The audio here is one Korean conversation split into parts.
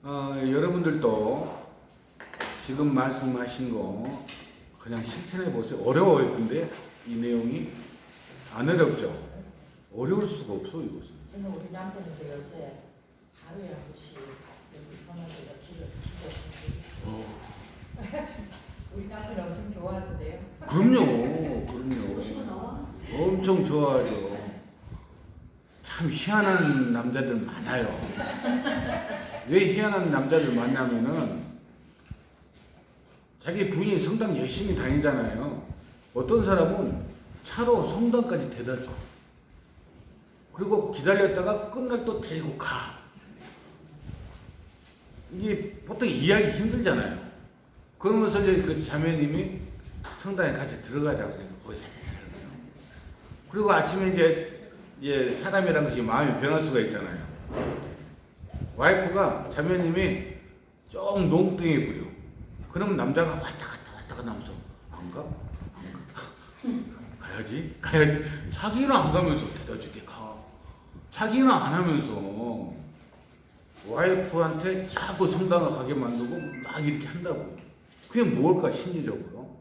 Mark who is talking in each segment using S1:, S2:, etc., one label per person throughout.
S1: 여러분들도 지금 말씀하신 거 그냥 실천해 보세요. 어려워요. 근데 이 내용이 안 어렵죠? 어려울 수가 없어 이것은.
S2: 저는 우리 남편인데 요새 하루에 한 번씩 여기 선원들과 기도 우리 남편 엄청 좋아하는데요.
S1: 그럼요. 엄청 좋아하죠. 참 희한한 남자들 많아요. 왜 희한한 남자들 많냐면은 자기 부인이 성당 열심히 다니잖아요. 어떤 사람은 차로 성당까지 데려다 줘. 그리고 기다렸다가 끝날 또 데리고 가. 이게 보통 이해하기 힘들잖아요. 그러면서 이제 그 자매님이 성당에 같이 들어가자고 해서 거기서 살아요. 그리고 아침에 이제 사람이란 것이 마음이 변할 수가 있잖아요. 와이프가 자매님이 좀 농땡이 부려. 그럼 남자가 왔다 갔다 하면서 안 가? 가야지. 자기는 안 가면서 데려다 줄게 가. 자기는 안 하면서 와이프한테 자꾸 성당을 가게 만들고 막 이렇게 한다고. 그게 뭘까 심리적으로?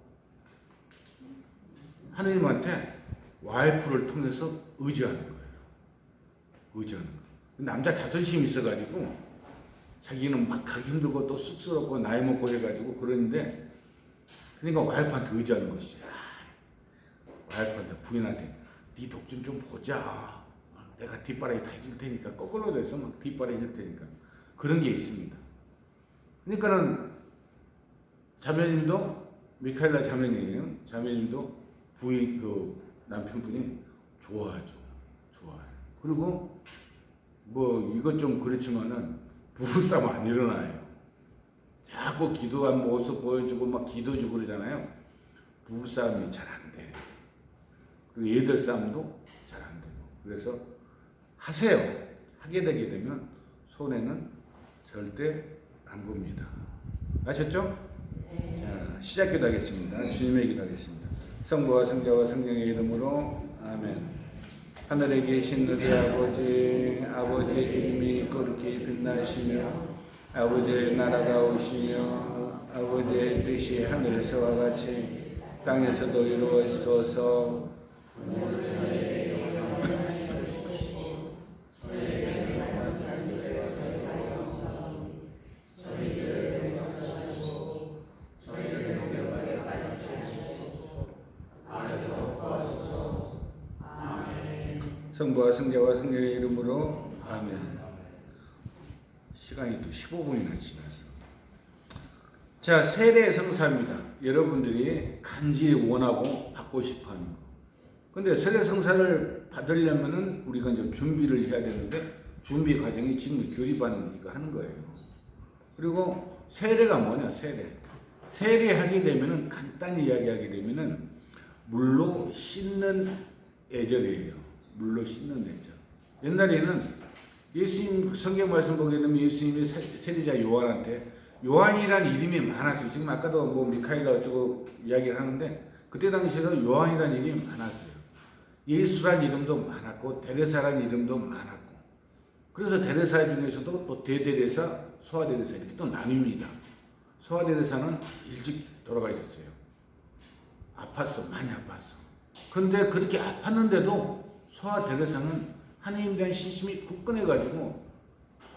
S1: 하느님한테 와이프를 통해서 의지하는 거예요. 의지하는 거. 남자 자존심이 있어가지고 자기는 막 가기 힘들고 또 쑥스럽고 나이 먹고 해가지고 그러는데 그러니까 와이프한테 의지하는 것이 와이프한테 부인한테 네 독 좀 보자. 내가 뒷바라지 다 해줄 테니까 거꾸로 돼서 막 뒷바라지 해줄 테니까 그런 게 있습니다. 그러니까는 자매님도 미카엘라 자매님이에요. 자매님도 부인 그 남편분이 좋아하죠. 좋아요. 그리고 뭐 이것 좀 그렇지만은 부부싸움 안 일어나요. 자꾸 기도한 모습 보여주고 막 기도주고 그러잖아요. 부부싸움이 잘 안 돼요. 그리고 애들 싸움도 잘 안 되고. 그래서 하세요. 하게 되게 되면 손해는 절대 안 봅니다. 아셨죠?
S2: 네.
S1: 자, 시작 기도하겠습니다. 주님의 기도하겠습니다. 성부와 성자와 성령의 이름으로 아멘. 하늘에 계신 우리 아버지의 이름이 거룩히 빛나시며 아버지의 나라가 오시며 아버지의 뜻이 하늘에서와 같이 땅에서도 이루어지소서. 성부와 성자와 성령의 이름으로 아멘. 시간이 또 15분이나 지났어. 자, 세례 성사입니다. 여러분들이 간절히 원하고 받고 싶어하는 거. 근데 세례 성사를 받으려면은 우리가 이제 준비를 해야 되는데 준비 과정이 지금 교리반 이거 하는 거예요. 그리고 세례가 뭐냐? 세례하게 되면은 간단히 이야기하게 되면은 물로 씻는 예절이에요. 물로 씻는 애죠. 옛날에는 예수님 성경 말씀 보게 되면 예수님이 세례자 요한이라는 이름이 많았어요. 지금 아까도 뭐 미카엘라 어쩌고 이야기를 하는데 그때 당시에도 요한이라는 이름이 많았어요. 예수란 이름도 많았고 데레사란 이름도 많았고 그래서 데레사 중에서도 또 대데레사, 소아데레사 이렇게 또 나뉩니다. 소아데레사는 일찍 돌아가셨어요. 아팠어. 많이 아팠어. 그런데 그렇게 아팠는데도 소아 데레사는 하나님에 대한 신심이 굳건해가지고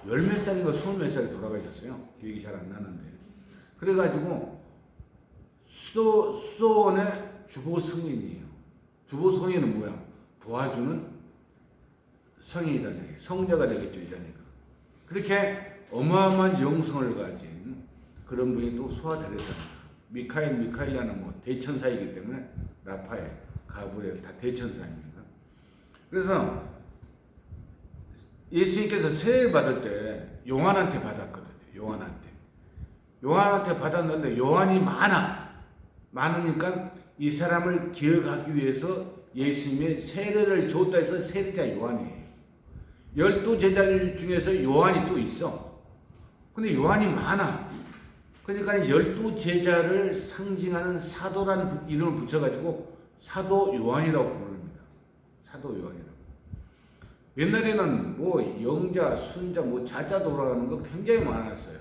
S1: 10몇 살인가 20몇 살에 돌아가셨어요. 기억이 잘 안 나는데. 그래가지고 수도원의 주보 성인이에요. 주보 성인은 뭐야? 도와주는 성인이다. 성자가 되겠죠. 이 자니까. 그렇게 어마어마한 영성을 가진 그런 분이 또 소아 데레사입니다. 미카엘라는 뭐 대천사이기 때문에 라파엘, 가브리엘 다 대천사입니다. 그래서 예수님께서 세례를 받을 때 요한한테 받았거든요. 요한한테 받았는데 요한이 많으니까 이 사람을 기억하기 위해서 예수님의 세례를 줬다 해서 세례자 요한이에요. 12제자 중에서 요한이 또 있어. 근데 요한이 많아. 그러니까 12제자를 상징하는 사도라는 이름을 붙여가지고 사도 요한이라고 부릅니다. 사도 요한이라고. 옛날에는 뭐 영자, 순자, 뭐 자자 돌아가는 거 굉장히 많았어요.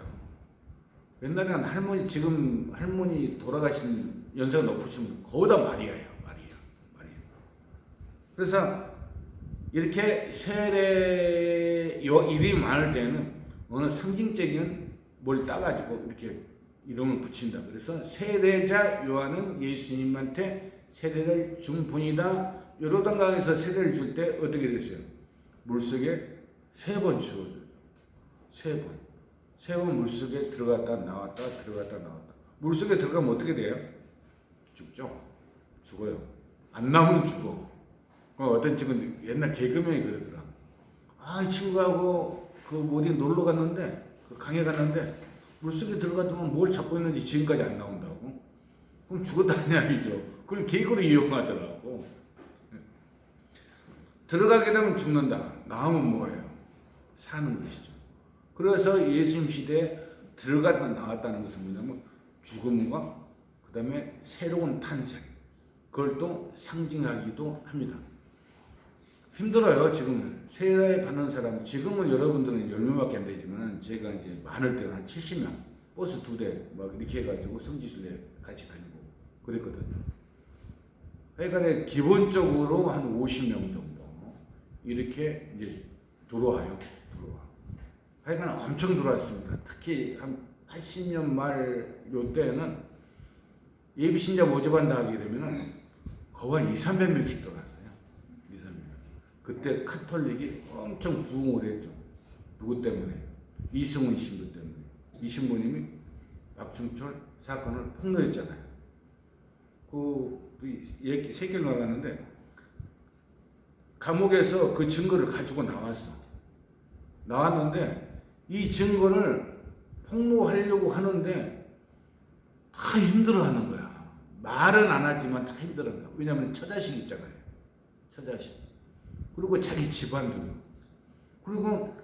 S1: 옛날에는 할머니, 지금 할머니 돌아가신 연세가 높으신 거의 다 마리아예요. 마리아. 그래서 이렇게 세례 이름이 많을 때는 어느 상징적인 뭘 따가지고 이렇게 이름을 붙인다. 그래서 세례자 요한은 예수님한테 세례를 준 분이다. 요르단강에서 세례를 줄 때 어떻게 됐어요? 물속에 3번 주어져요. 3번. 3번 물속에 들어갔다 나왔다 들어갔다 나왔다. 물속에 들어가면 어떻게 돼요? 죽죠. 죽어요. 안 나오면 죽어. 어떤 친구는 옛날 개그맨이 그러더라. 이 친구하고 어디 놀러 갔는데 그 강에 갔는데 물속에 들어갔더니 뭘 잡고 있는지 지금까지 안 나온다고. 그럼 죽었다는 이야기죠. 그걸 개그로 이용하더라고. 들어가게 되면 죽는다. 나오면 뭐예요? 사는 것이죠. 그래서 예수님 시대에 들어갔다 나왔다는 것은 뭐냐면 죽음과 그 다음에 새로운 탄생, 그걸 또 상징하기도 합니다. 힘들어요. 지금은 세례 받는 사람, 지금은 여러분들은 10명밖에 안 되지만 제가 이제 많을 때는 한 70명, 버스 2대 막 이렇게 해가지고 성지순례 같이 다니고 그랬거든요. 그러니까 기본적으로 한 50명 정도 이렇게 이제 들어와요. 하여간 엄청 들어왔습니다. 특히 한 80년 말 요때는 예비신자 모집한다 하게 되면 거의 한 200~300명씩 들어왔어요. 200~300명. 그때 카톨릭이 엄청 부흥을 했죠. 누구 때문에? 이승훈 신부 때문에. 이 신부님이 박충철 사건을 폭로했잖아요. 새끼를 나갔는데 감옥에서 그 증거를 가지고 나왔는데 이 증거를 폭로하려고 하는데 다 힘들어하는 거야. 말은 안 하지만 다 힘들어하는 거야. 왜냐하면 처자식 있잖아요. 처자식. 그리고 자기 집안도. 그리고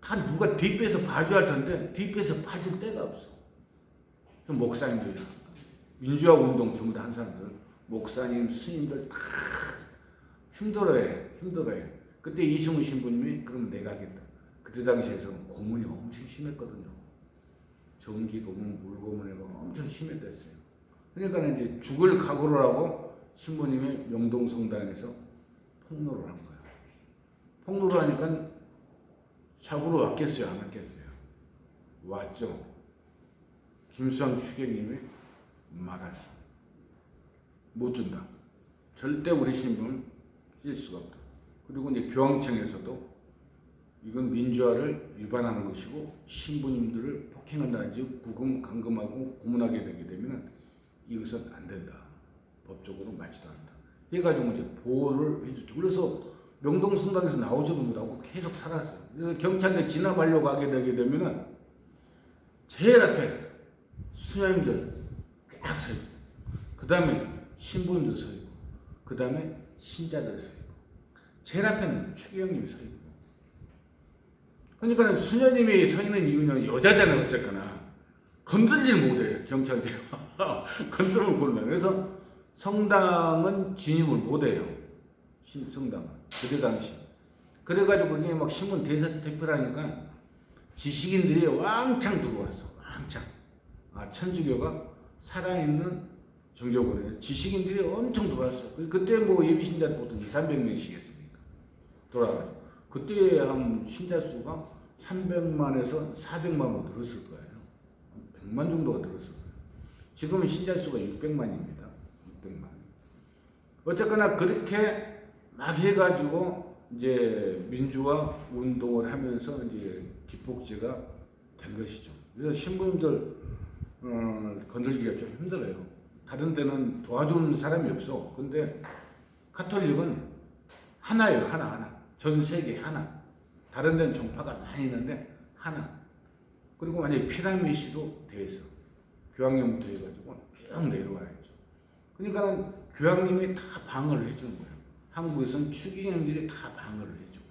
S1: 다 누가 뒷배에서 봐줘야 할 텐데 뒷배에서 봐줄 데가 없어. 목사님들이야. 민주화 운동 전부 다 한 사람들. 목사님, 스님들 다 힘들어해. 그때 이승우 신부님이 그럼 내가 하겠다. 그때 당시에서는 고문이 엄청 심했거든요. 전기 고문, 물 고문이가 엄청 심했댔어요. 그러니까 이제 죽을 각오를 하고 신부님이 명동성당에서 폭로를 한 거예요. 폭로를 하니까 잡으러 왔겠어요, 안 왔겠어요? 왔죠. 김수환 추경님이 막았어. 못 준다. 절대 우리 신부는 낄 수가 없다. 그리고 이제 교황청에서도 이건 민주화를 위반하는 것이고 신부님들을 폭행한다든지 구금, 감금하고 고문하게 되게 되면 이것은 안 된다. 법적으로 맞지도 않는다. 해가지고 이제 보호를 해줬죠. 그래서 명동성당에서 나오지도 못하고 계속 살았어요. 그래서 경찰에 진압하려고 하게 되게 되면은 제일 앞에 수녀님들 쫙 서 있고, 그 다음에 신부님들 서 있고, 그 다음에 신자들 서 있고, 제일 앞에는 추기경님이 서 있고. 그러니까 수녀님이 서 있는 이유는 여자잖아요. 어쨌거나 건들질 못해요. 경찰대가 건드리면 곤란해. 그래서 성당은 진입을 못해요. 성당은 그때 당시. 그래가지고 그게 막 신문 대표라니까 지식인들이 왕창 들어왔어. 왕창. 천주교가 살아있는 종교거든요. 지식인들이 엄청 들어왔어. 그때 뭐 예비신자 보통 200~300명씩 했으니까 돌아가지고. 그때 한 신자 수가 300만에서 400만으로 늘었을 거예요. 100만 정도가 늘었을 거예요. 지금은 신자 수가 600만입니다. 600만. 어쨌거나 그렇게 막 해가지고 이제 민주화 운동을 하면서 이제 기폭제가 된 것이죠. 그래서 신부님들 건들기가 좀 힘들어요. 다른 데는 도와주는 사람이 없어. 근데 카톨릭은 하나예요. 하나. 전 세계 하나. 다른 데는 종파가 많이 있는데 하나. 그리고 만약에 피라미드도 돼 있어. 교황님부터 해가지고 쭉 내려와야죠. 그러니까 교황님이 다 방어를 해주는 거예요. 한국에서는 추기경들이 다 방어를 해주고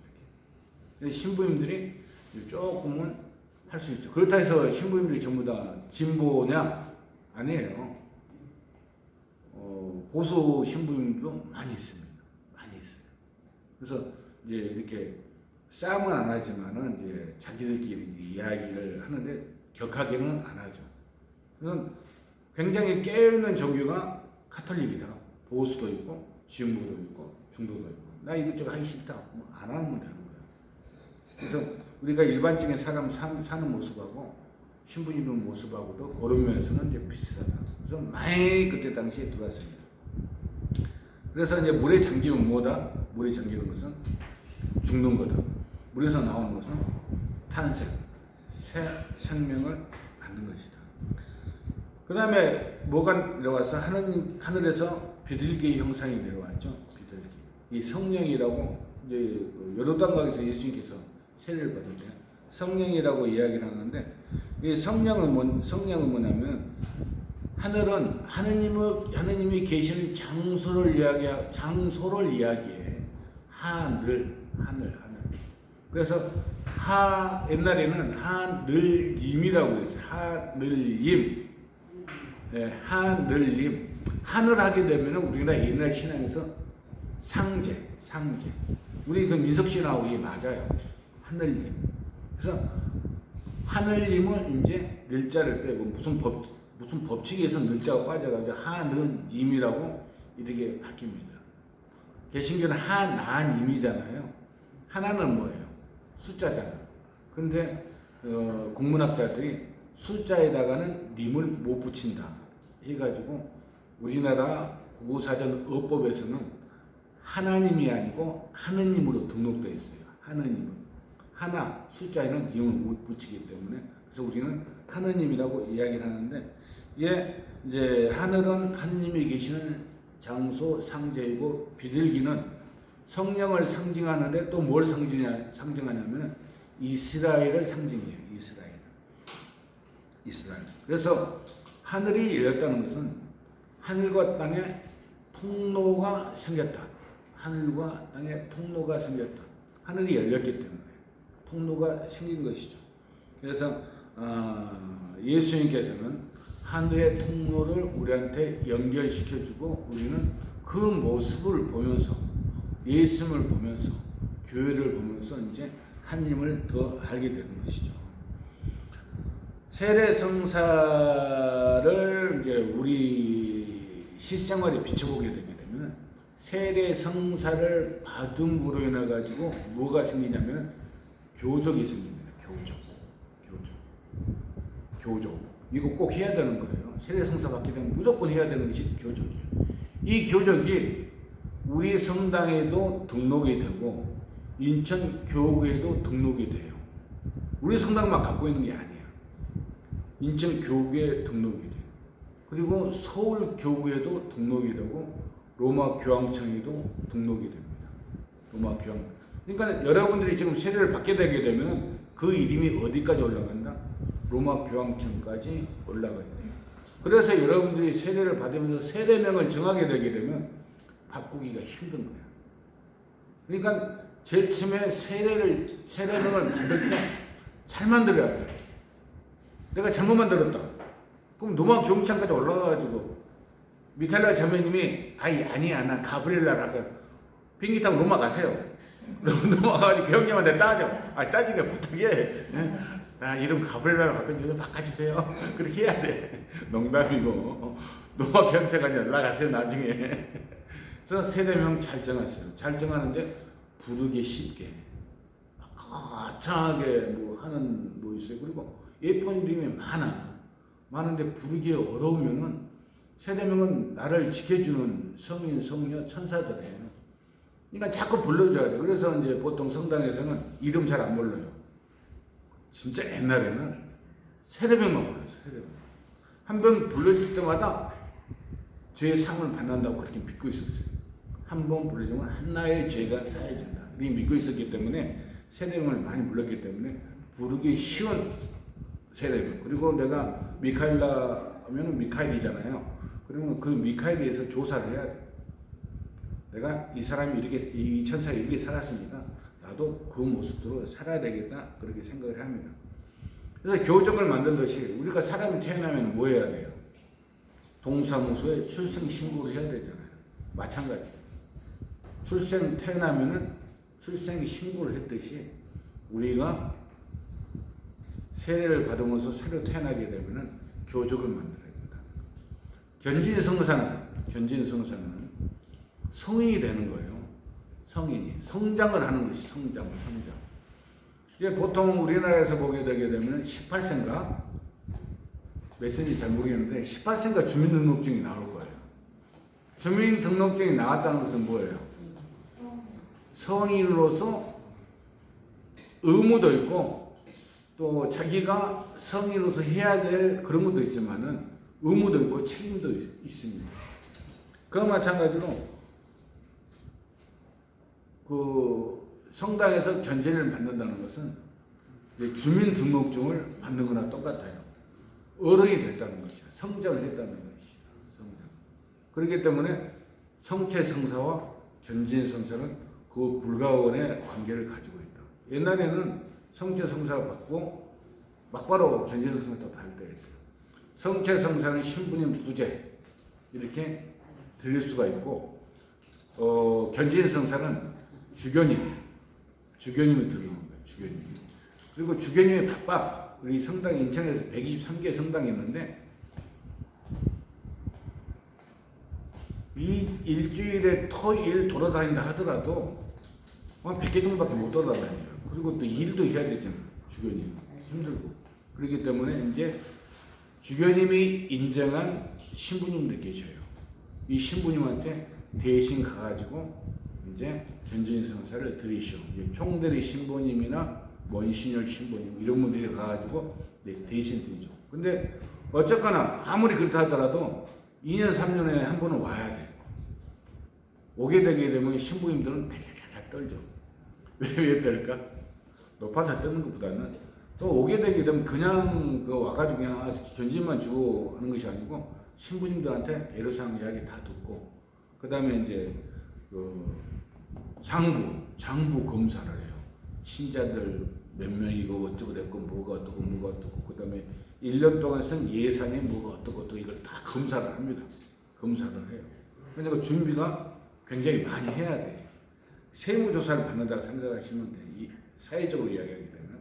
S1: 이렇게. 신부님들이 조금은 할 수 있죠. 그렇다 해서 신부님들이 전부 다 진보냐? 아니에요. 보수 신부님도 많이 있습니다. 많이 있어요. 그래서 이제 이렇게 싸움은 안 하지만은 이제 자기들끼리 이제 이야기를 하는데 격하게는 안 하죠. 그래서 굉장히 깨어있는 종교가 카톨릭이다. 보수도 있고 지음부도 있고 중도도 있고 나 이것저것 하기 싫다. 뭐 안 하면 되는 거예요. 그래서 우리가 일반적인 사람 사는 모습하고 신분 입는 모습하고도 그런 면에서는 이제 비슷하다. 그래서 많이 그때 당시에 들어왔습니다. 그래서 이제 물에 잠기면 뭐다? 물에 잠기는 것은 죽는 거다. 물에서 나오는 것은 탄생, 새 생명을 받는 것이다. 그 다음에 뭐가 내려와서 하늘에서 비둘기 형상이 내려왔죠. 비둘기. 이 성령이라고 이제 요르단강에서 예수님께서 세례를 받을 때 성령이라고 이야기를 하는데 이 성령은 뭐냐면 하늘은 하느님이 계시는 장소를 이야기해. 하늘. 그래서 옛날에는 하늘님이라고 그랬어요. 하늘님. 네, 하늘님. 하늘 하게 되면 우리나라 옛날 신앙에서 상제. 우리 그 민석신하고 이게 맞아요. 하늘님. 그래서 하늘님을 이제 늘자를 빼고 무슨 법칙에서 늘자가 빠져가지고 하느님이라고 이렇게 바뀝니다. 개신교는 하나님이잖아요. 하나는 뭐예요? 숫자잖아요. 근데 국문학자들이 숫자에다가는 님을 못 붙인다 해가지고 우리나라 국어사전 어법에서는 하나님이 아니고 하느님으로 등록되어 있어요. 하느님은 하나 숫자에는 님을 못 붙이기 때문에 그래서 우리는 하느님이라고 이야기를 하는데 이제 하늘은 하느님이 계시는 장소 상제이고 비둘기는 성령을 상징하는데 또 뭘 상징하냐면 이스라엘을 상징해요. 이스라엘. 그래서 하늘이 열렸다는 것은 하늘과 땅에 통로가 생겼다. 하늘이 열렸기 때문에 통로가 생긴 것이죠. 그래서 예수님께서는 하늘의 통로를 우리한테 연결시켜주고 우리는 그 모습을 보면서 예수님을 보면서 교회를 보면서 이제 하나님을 더 알게 되는 것이죠. 세례성사를 이제 우리 실생활에 비춰보게 되게 되면 세례성사를 받음으로 인해 가지고 뭐가 생기냐면 교족이 생깁니다. 교족. 이거 꼭 해야 되는 거예요. 세례성사 받게 되면 무조건 해야 되는 것이 교족이에요. 이 교족이 우리 성당에도 등록이 되고 인천 교구에도 등록이 돼요. 우리 성당만 갖고 있는 게 아니야. 인천 교구에 등록이 돼요. 그리고 서울 교구에도 등록이 되고 로마 교황청에도 등록이 됩니다. 로마 교황. 그러니까 여러분들이 지금 세례를 받게 되게 되면 그 이름이 어디까지 올라간다? 로마 교황청까지 올라가게 돼요. 그래서 여러분들이 세례를 받으면서 세례명을 정하게 되게 되면 바꾸기가 힘든 거야. 그러니까 제일 처음에 세례명을 만들 때 잘 만들어야 돼. 내가 잘못 만들었다. 그럼 로마 교황청까지 올라가가지고 미카엘라 자매님이 아니야 나 가브리엘라라고 비행기 타고 로마 가세요. 로마 가가지고 교황님한테 따지게 부탁해. 나 이름 가브리엘라로 바꿔주세요. 바꿔주세요. 그렇게 해야 돼. 농담이고 로마 교황청까지 올라가세요 나중에. 그래서 세례명 잘 정하세요. 잘 정하는데 부르기 쉽게 거창하게 뭐 하는 뭐 있어요. 그리고 예쁜 이름이 많은데 부르기 어려우면은 세례명은 나를 지켜주는 성인, 성녀, 천사들이에요. 그러니까 자꾸 불러줘야 돼. 그래서 이제 보통 성당에서는 이름 잘 안 불러요. 진짜 옛날에는 세례명만 불렀어요. 세례명. 한 번 불러줄 때마다 죄의 상을 받는다고 그렇게 믿고 있었어요. 한 번 불러주면 하나의 죄가 사해진다. 이렇게 믿고 있었기 때문에 세례명을 많이 불렀기 때문에 부르기 쉬운 세례명. 그리고 내가 미카엘라 하면 미카엘이잖아요. 그러면 그 미카엘에 대해서 조사를 해야 돼. 내가 이 사람이 이 천사가 이렇게 살았으니까 나도 그 모습으로 살아야 되겠다. 그렇게 생각을 합니다. 그래서 교정을 만들듯이 우리가 사람이 태어나면 뭐 해야 돼요? 동사무소에 출생 신고를 해야 되잖아요. 마찬가지. 태어나면은 출생 신고를 했듯이 우리가 세례를 받으면서 새로 태어나게 되면은 교족을 만들어야 된다. 견진성사는 성인이 되는 거예요. 성인이 성장을 하는 것이 성장. 이제 보통 우리나라에서 보게 되게 되면 18세인가 몇 세인지 잘 모르겠는데 18세인가 주민등록증이 나올 거예요. 주민등록증이 나왔다는 것은 뭐예요? 성인으로서 의무도 있고 또 자기가 성인으로서 해야 될 그런 것도 있지만은 의무도 있고 책임도 있습니다. 그와 마찬가지로 그 성당에서 견제를 받는다는 것은 주민등록증을 받는 거나 똑같아요. 어른이 됐다는 것이야. 성장을 했다는 것이야. 성장. 그렇기 때문에 성체성사와 견진성사는 그 불가원의 관계를 가지고 있다. 옛날에는 성체성사를 받고 막바로 견진성사도 받을 때가 있어요. 성체성사는 신부님 부재 이렇게 들릴 수가 있고 견진성사는 주교님이 들어오는 거예요. 주교님. 그리고 주교님이 바빠. 우리 성당 인천에서 123개 성당이 있는데 이 일주일에 토일 돌아다닌다 하더라도 한 100개 정도밖에 못 돌아다녀요. 그리고 또 일도 해야 되잖아요. 주교님 힘들고. 그렇기 때문에 이제 주교님이 인정한 신부님들 계셔요. 이 신부님한테 대신 가가지고 이제 견진성사를 드리시오. 총대리 신부님이나 원신열 신부님 이런 분들이 가가지고 대신 드리죠. 근데 어쨌거나 아무리 그렇다 하더라도 2년 3년에 한 번은 와야 돼. 오게 되게 되면 신부님들은 잘 떨죠. 왜 떨까? 높아서 뜨는 것보다는 또 오게 되게 되면 그냥 그 와가지고 그냥 견진만 주고 하는 것이 아니고 신부님들한테 애로사항 이야기 다 듣고 그 다음에 이제 그 장부 검사를 해요. 신자들 몇 명이고 어쩌고 됐고 뭐가 어떻고 그 다음에 1년 동안 쓴 예산이 뭐가 어떻고 이걸 다 검사를 합니다. 검사를 해요. 그러니까 준비가 굉장히 많이 해야 돼. 세무조사를 받는다고 생각하시면 돼. 이 사회적으로 이야기하게 되면.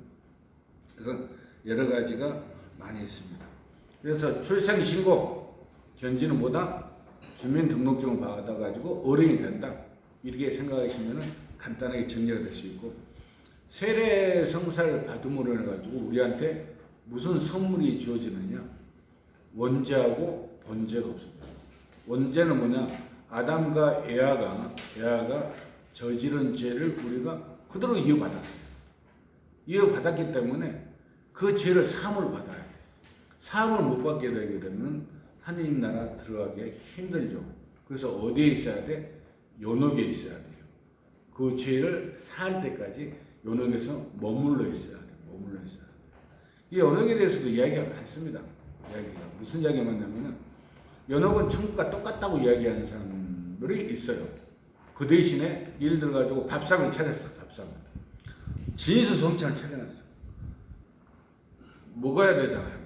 S1: 그래서 여러 가지가 많이 있습니다. 그래서 출생신고 견지는 뭐다? 주민등록증을 받아가지고 어른이 된다. 이렇게 생각하시면 간단하게 정리가 될 수 있고 세례 성사를 받음으로 해가지고 우리한테 무슨 선물이 주어지느냐? 원죄하고 번죄가 없습니다. 원죄는 뭐냐? 아담과 에아가 저지른 죄를 우리가 그대로 이어받았어요. 이어받았기 때문에 그 죄를 사함을 받아야 돼. 사함을 못 받게 되게 되면 하느님 나라 들어가기가 힘들죠. 그래서 어디에 있어야 돼? 연옥에 있어야 돼요. 그 죄를 사할 때까지 연옥에서 머물러 있어야 돼. 이 연옥에 대해서도 이야기가 많습니다. 무슨 이야기가 많냐면은 연옥은 천국과 똑같다고 이야기하는 사람들이 있어요. 그 대신에 예를 들어가지고 밥상을 차렸어. 진수성찬을 차려놨어. 먹어야 되잖아요.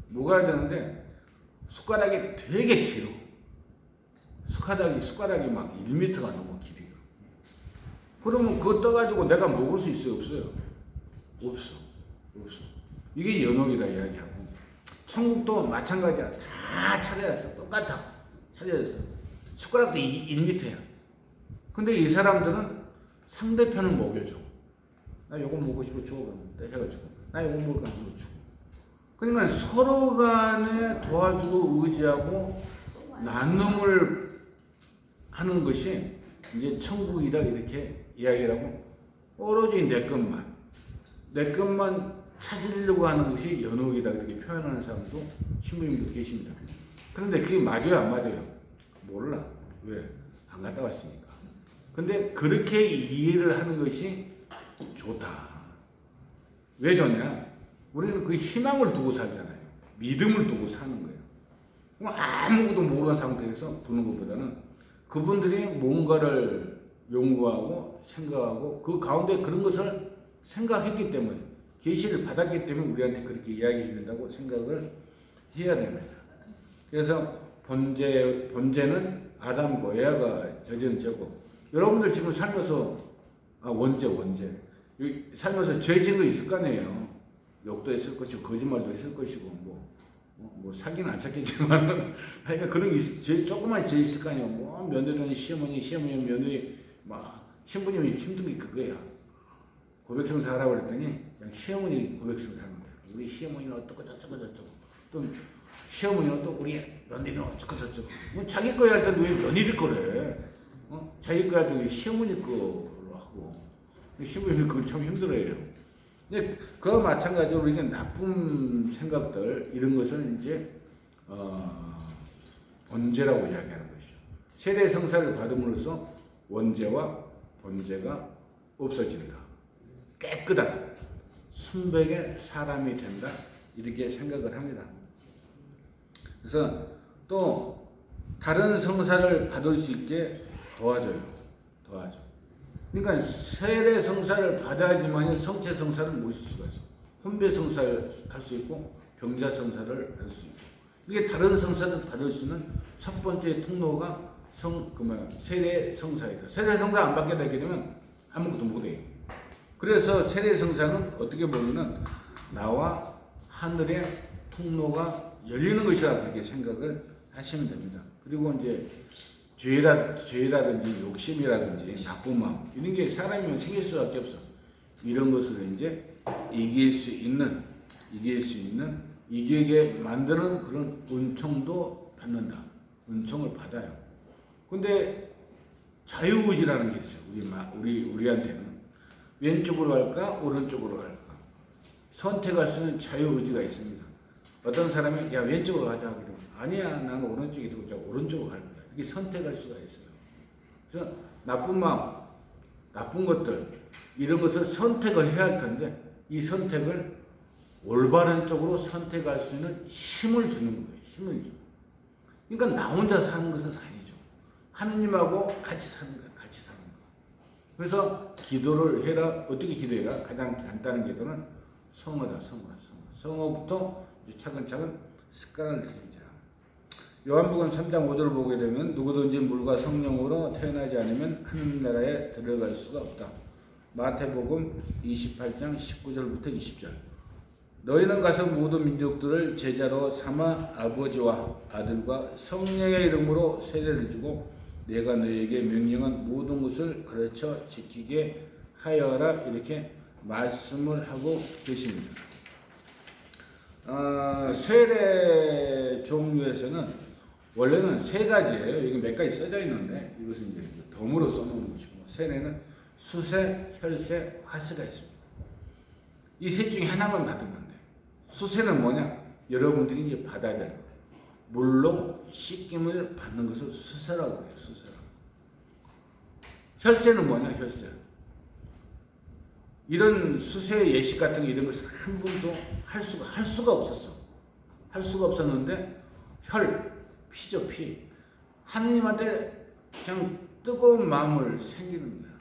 S1: 먹어야 되는데 숟가락이 되게 길어. 숟가락이 막 1m가 넘어 길이가. 그러면 그거 떠가지고 내가 먹을 수 있어요? 없어요? 없어. 이게 연옥이다 이야기하고 천국도 마찬가지야. 다 차려놨어. 똑같아. 차려졌어. 숟가락도 1m야. 근데 이 사람들은 상대편을 먹여줘. 나 요거 먹고 싶어 줘. 해가지고 나 요거 먹을까 이거 주고. 그러니까 서로 간에 도와주고 의지하고 나눔을 하는 것이 이제 천국이다 이렇게 이야기를 하고 오로지 내 것만 찾으려고 하는 것이 연옥이다 이렇게 표현하는 사람도 신부님도 계십니다. 그런데 그게 맞아요 안 맞아요? 몰라. 왜? 안 갔다 왔으니까. 근데 그렇게 이해를 하는 것이 좋다. 왜 좋냐? 우리는 그 희망을 두고 살잖아요. 믿음을 두고 사는 거예요. 아무것도 모르는 상태에서 두는 것보다는 그분들이 뭔가를 연구하고 생각하고 그 가운데 그런 것을 생각했기 때문에 계시를 받았기 때문에 우리한테 그렇게 이야기해 준다고 생각을 해야 됩니다. 그래서 번제는 아담과 에아가 저지른 죄고 여러분들 지금 살면서 원죄. 살면서 죄 지은 거 있을 거 아니에요. 욕도 있을 것이고 거짓말도 있을 것이고 뭐 사기는 안 찾겠지만 하여간 그런 게 조그만 죄 있을 거 아니에요. 뭐 며느리는 시어머니 며느리 막 신부님이 힘든 게 그거야. 고백성사 하라고 그랬더니 그냥 시어머니 고백성사 하는 거야. 우리 시어머니는 어떻고 저쩌고 또 시어머니는 또 우리 며느리는 어쩌고 저쩌고. 뭐 자기 거 할 때는 왜 며느리 거래? 자기 거 할 때는 시어머니 거로 하고. 신부님이 그거 참 힘들어해요. 근데 그와 마찬가지로 이게 나쁜 생각들 이런 것을 이제 번제라고 이야기하는 것이죠. 세례 성사를 받음으로써 원죄와 번제가 없어진다. 깨끗한 순백의 사람이 된다. 이렇게 생각을 합니다. 그래서 또 다른 성사를 받을 수 있게 도와줘. 그러니까 세례 성사를 받아야지만 성체 성사를 모실 수가 있어. 혼배 성사를 할 수 있고 병자 성사를 할 수 있고. 이게 다른 성사를 받을 수 있는 첫 번째 통로가 세례 성사이다. 세례 성사 안 받게 되게 되면 아무것도 못해요. 그래서 세례 성사는 어떻게 보면은 나와 하늘의 통로가 열리는 것이라 그렇게 생각을 하시면 됩니다. 그리고 이제 죄라든지 욕심이라든지 나쁜 마음 이런 게 사람이면 생길 수밖에 없어. 이런 것을 이제 이길 수 있는 이기게 만드는 그런 은총도 받는다. 은총을 받아요. 근데 자유의지라는 게 있어요. 우리한테는 왼쪽으로 갈까 오른쪽으로 갈까 선택할 수 있는 자유의지가 있습니다. 어떤 사람이 야 왼쪽으로 가자 그러면 아니야 나는 오른쪽이 더 좋아 오른쪽으로 갈 거야. 이게 선택할 수가 있어요. 그래서 나쁜 마음, 나쁜 것들 이런 것을 선택을 해야 할 텐데 이 선택을 올바른 쪽으로 선택할 수 있는 힘을 주는 거예요. 힘을 줘. 그러니까 나 혼자 사는 것은 아니죠. 하느님하고 같이 사는 거야. 그래서 기도를 해라. 어떻게 기도해라? 가장 간단한 기도는 성어다. 성어부터 차근차근 습관을 들이자. 요한복음 3장 5절을 보게 되면 누구든지 물과 성령으로 태어나지 않으면 하나님 나라에 들어갈 수가 없다. 마태복음 28장 19절부터 20절. 너희는 가서 모든 민족들을 제자로 삼아 아버지와 아들과 성령의 이름으로 세례를 주고 내가 너희에게 명령한 모든 것을 가르쳐 지키게 하여라. 이렇게 말씀을 하고 계십니다. 세례 종류에서는 원래는 세 가지예요. 여기 몇 가지 써져 있는데 이것은 이제 덤으로 써놓은 것이고 세례는 수세, 혈세, 화세가 있습니다. 이 셋 중에 하나만 받으면 돼. 수세는 뭐냐? 여러분들이 이제 받아야 될 거예요. 물로 씻김을 받는 것을 수세라고 해요. 수세라고. 혈세는 뭐냐? 혈세. 이런 수세 예식 같은 거 이런 것을 한 번도 할 수가 없었어. 할 수가 없었는데 피죠, 피. 하느님한테 그냥 뜨거운 마음을 생기는 거야.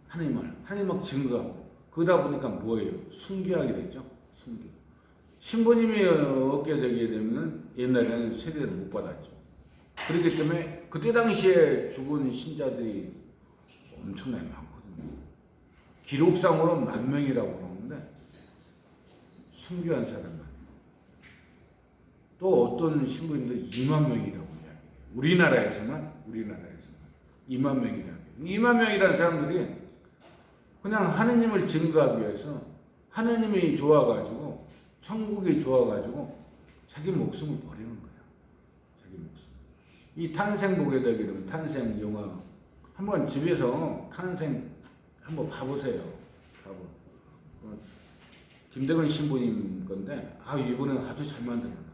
S1: 하느님하고 증거하고. 그러다 보니까 뭐예요? 순교하게 됐죠. 순교. 신부님이 얻게 되게 되면 옛날에는 세례를 못 받았죠. 그렇기 때문에 그때 당시에 죽은 신자들이 엄청나게 많거든요. 기록상으로 10,000명이라고 그러는데 순교한 사람만 또 어떤 신부님들 20,000명이라고 이야기해요. 우리나라에서만 20,000명이라고. 20,000명이라는 사람들이 그냥 하느님을 증거하기 위해서 하느님이 좋아가지고 천국이 좋아가지고 자기 목숨을 버리는 거야. 자기 목숨. 이 탄생 보게 되게 되면 탄생 영화 한번 집에서 탄생 한번 봐보세요. 김대건 신부님 건데 이번에 아주 잘 만들어놨어.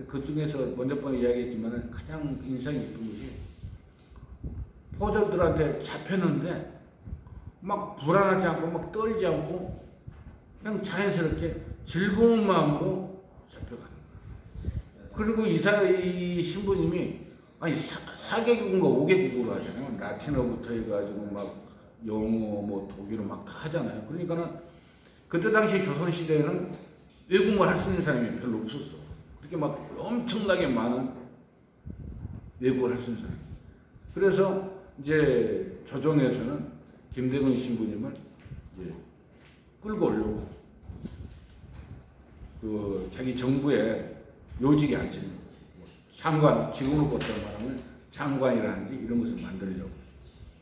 S1: 그 중에서 먼저 번에 이야기했지만 가장 인상이 깊은 것이 포졸들한테 잡혔는데 막 불안하지 않고 막 떨지 않고 그냥 자연스럽게 즐거운 마음으로 잡혀가는 거예요. 그리고 이 신부님이 사개국인가 5개국으로 하잖아요. 라틴어부터 해가지고 막 영어 독일어 막 다 하잖아요. 그러니까는 그때 당시 조선시대에는 외국말 할 수 있는 사람이 별로 없었어. 그렇게 막 엄청나게 많은 외국어를 할 수 있는 사람. 그래서 이제 조정에서는 김대근 신부님을 이제 끌고 오려고 그 자기 정부에 요직에 앉히는 거고, 장관, 지금으로 보통 말하면 장관이라든지 이런 것을 만들려고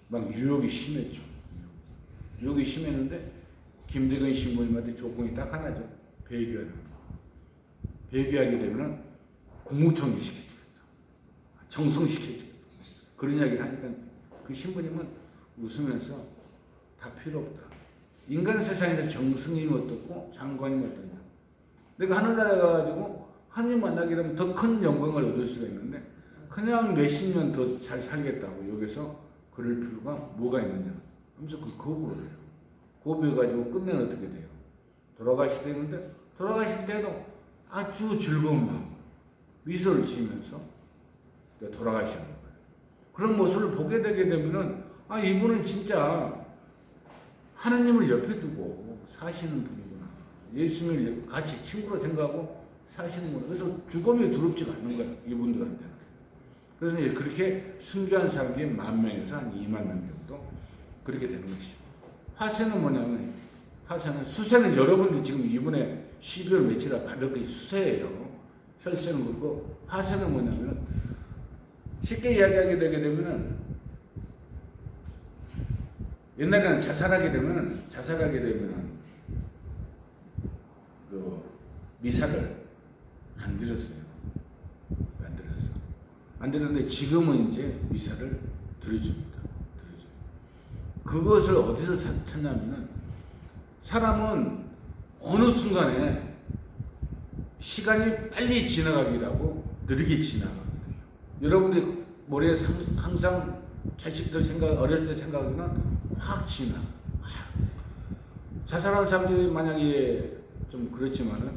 S1: 막 유혹이 심했죠. 유혹이 심했는데 김대근 신부님한테 조건이 딱 하나죠. 배교하는 거. 배교하게 되면 국무총리 시켜주겠다. 정성시켜주겠다. 그런 이야기를 하니까 그 신부님은 웃으면서 다 필요 없다. 인간 세상에서 정승이면 어떻고 장관이면 어떠냐. 내가 하늘나라에 가가지고 하나님 만나게 되면 더 큰 영광을 얻을 수가 있는데 그냥 몇십 년 더 잘 살겠다고 여기서 그럴 필요가 뭐가 있느냐 하면서 그 거부를 해요. 거부해가지고 끝내는 어떻게 돼요? 돌아가시게 되는데 돌아가실 때도 아주 즐거운 마음 미소를 지으면서 돌아가시는 거예요. 그런 모습을 보게 되게 되면은 아 이분은 진짜 하나님을 옆에 두고 사시는 분이구나. 예수님을 같이 친구로 생각하고 사시는구나. 그래서 죽음이 두렵지가 않는 거예요. 이분들한테는. 그래서 이제 그렇게 순교한 사람들이 10,000명에서 한 20,000명 정도 그렇게 되는 것이죠. 화세는 뭐냐면 화세는 수세는 여러분들 지금 이번에 12월 며칠에 받을 것이 수세예요. 혈세는 그렇고 화세는 뭐냐면 쉽게 이야기하게 되게 되면은 옛날에는 자살하게 되면은 그 미사를 안 드렸어요. 안 드렸는데 지금은 이제 미사를 드려줍니다. 그것을 어디서 찾냐면은 사람은 어느 순간에 시간이 빨리 지나가기도 하고 느리게 지나가게 돼요. 여러분들 머리에 항상 자식들 생각, 어렸을 때 생각하면 확 지나. 자살하는 사람들이 만약에 좀 그렇지만은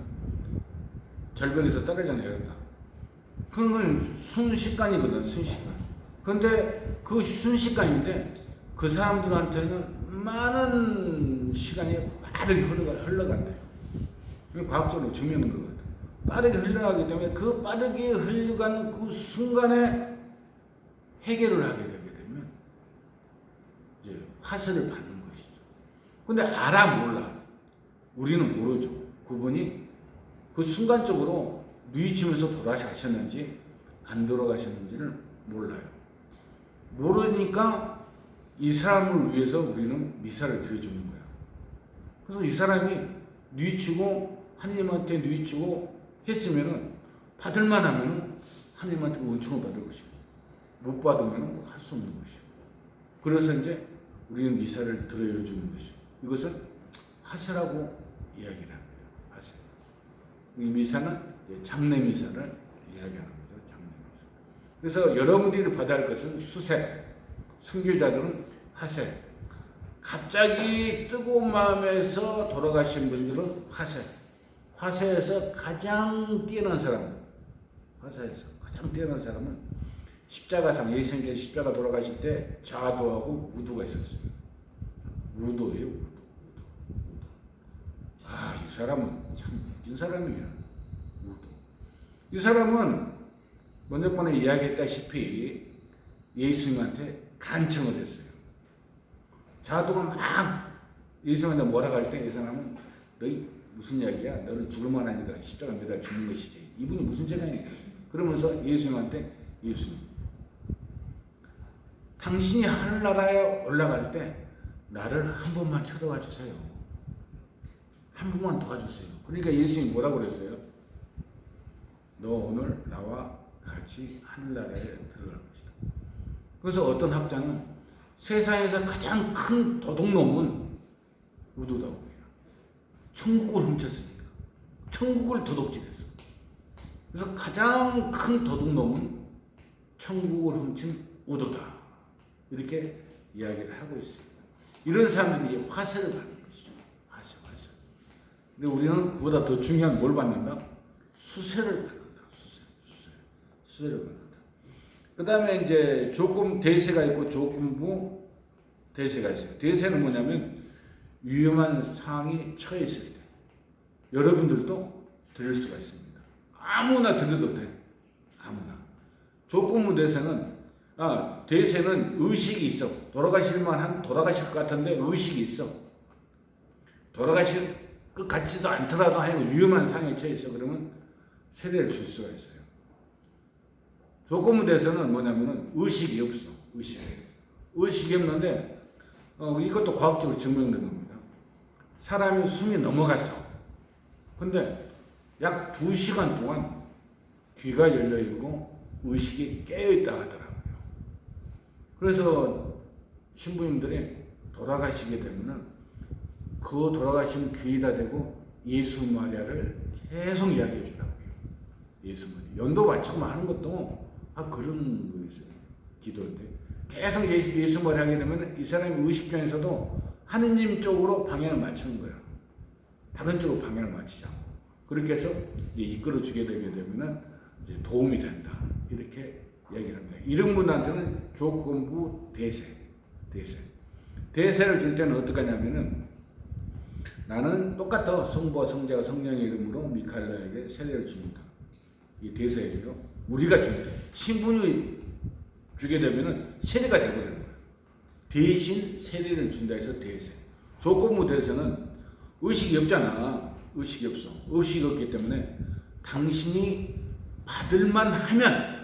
S1: 절벽에서 떨어져 내렸다. 그건 순식간이거든, 순식간. 근데 그 순식간인데 그 사람들한테는 많은 시간이 빠르게 흘러간대요. 과학적으로 증명한 거거든. 빠르게 흘러가기 때문에 그 빠르게 흘러간 그 순간에 해결을 하게 되게 되면 이제 화세를 받는 것이죠. 근데 알아 몰라. 우리는 모르죠. 그분이 그 순간적으로 뉘우치면서 돌아가셨는지 안 돌아가셨는지를 몰라요. 모르니까 이 사람을 위해서 우리는 미사를 드려주는 거야. 그래서 이 사람이 뉘우치고 하나님한테 뉘우치고 했으면은 받을만 하면은 하나님한테 은총을 받을 것이고 못 받으면은 뭐 할 수 없는 것이고. 그래서 이제 우리는 미사를 드려주는 것이고 이것은 화세라고 이야기를 합니다. 화세. 이 미사는 장례 미사를 이야기하는 거죠. 장례 미사. 그래서 여러분들이 받아야 할 것은 수세. 순교자들은 화세. 갑자기 뜨거운 마음에서 돌아가신 분들은 화세. 화세에서 가장 뛰어난 사람, 화세에서 가장 뛰어난 사람은 십자가상, 예수님께서 십자가 돌아가실 때 자도하고 우도가 있었어요. 우도예요, 우도. 아, 이 사람은 참 웃긴 사람이에요. 우도. 이 사람은 먼저 번에 이야기했다시피 예수님한테 간청을 했어요. 자도가 막 예수님한테 뭐라고 할 때 이 사람은 너희 무슨 이야기야? 너는 죽을 만하니까 십자가 매달 죽는 것이지. 이분이 무슨 재량이야? 그러면서 예수님한테 예수님, 당신이 하늘나라에 올라갈 때 나를 한 번만 쳐다봐 주세요. 한 번만 도와주세요. 그러니까 예수님이 뭐라고 그랬어요? 너 오늘 나와 같이 하늘나라에 들어갈 것이다. 그래서 어떤 학자는 세상에서 가장 큰 도둑놈은 우도다고 해요. 천국을 훔쳤으니까. 천국을 도둑질했어. 그래서 가장 큰 도둑놈은 천국을 훔친 우도다. 이렇게 이야기를 하고 있습니다. 이런 사람들이 화세를 받는 것이죠. 화세. 근데 우리는 그보다 더 중요한 뭘 받는다? 수세를 받는다. 수세를 받는다. 그 다음에 이제 조금 대세가 있고 조건부 대세가 있어요. 대세는 뭐냐면 위험한 상황이 처했을 때 여러분들도 드릴 수가 있습니다. 아무나 드려도 돼. 아무나. 조건부 대세는 대세는 의식이 있어. 돌아가실 것 같은데 의식이 있어. 돌아가실 것 같지도 않더라도 하여간 위험한 상황에 처해 있어. 그러면 세례를 줄 수가 있어요. 조건부 대해서는 뭐냐면은 의식이 없어. 의식이 없는데 이것도 과학적으로 증명된 겁니다. 사람이 숨이 넘어갔어. 근데 약 2시간 동안 귀가 열려있고 의식이 깨어있다 하더라고요. 그래서 신부님들이 돌아가시게 되면은 그 돌아가신 귀에다 대고 예수 마리아를 계속 이야기해 주라고요. 예수 마리아. 연도 맞추고만 하는 것도 그런 거 있어요. 기도인데 계속 예수 마리아 하게 되면 이 사람이 의식 중에서도 하느님 쪽으로 방향을 맞추는 거예요. 다른 쪽으로 방향을 맞추지 않고. 그렇게 해서 이끌어 주게 되게 되면은 이제 도움이 된다. 이렇게 얘기를 합니다. 이런 분한테는 조건부 대세를 줄 때는 어떻게 하냐면은 나는 똑같아. 성부와 성자와 성령의 이름으로 미카엘라에게 세례를 줍니다. 이 대세예요. 우리가 줄 때. 신분이 주게 되면은 세례가 되버리는 거예요. 대신 세례를 준다 해서 대세. 조건부 대세는 의식이 없잖아. 의식이 없어. 의식이 없기 때문에 당신이 받을만 하면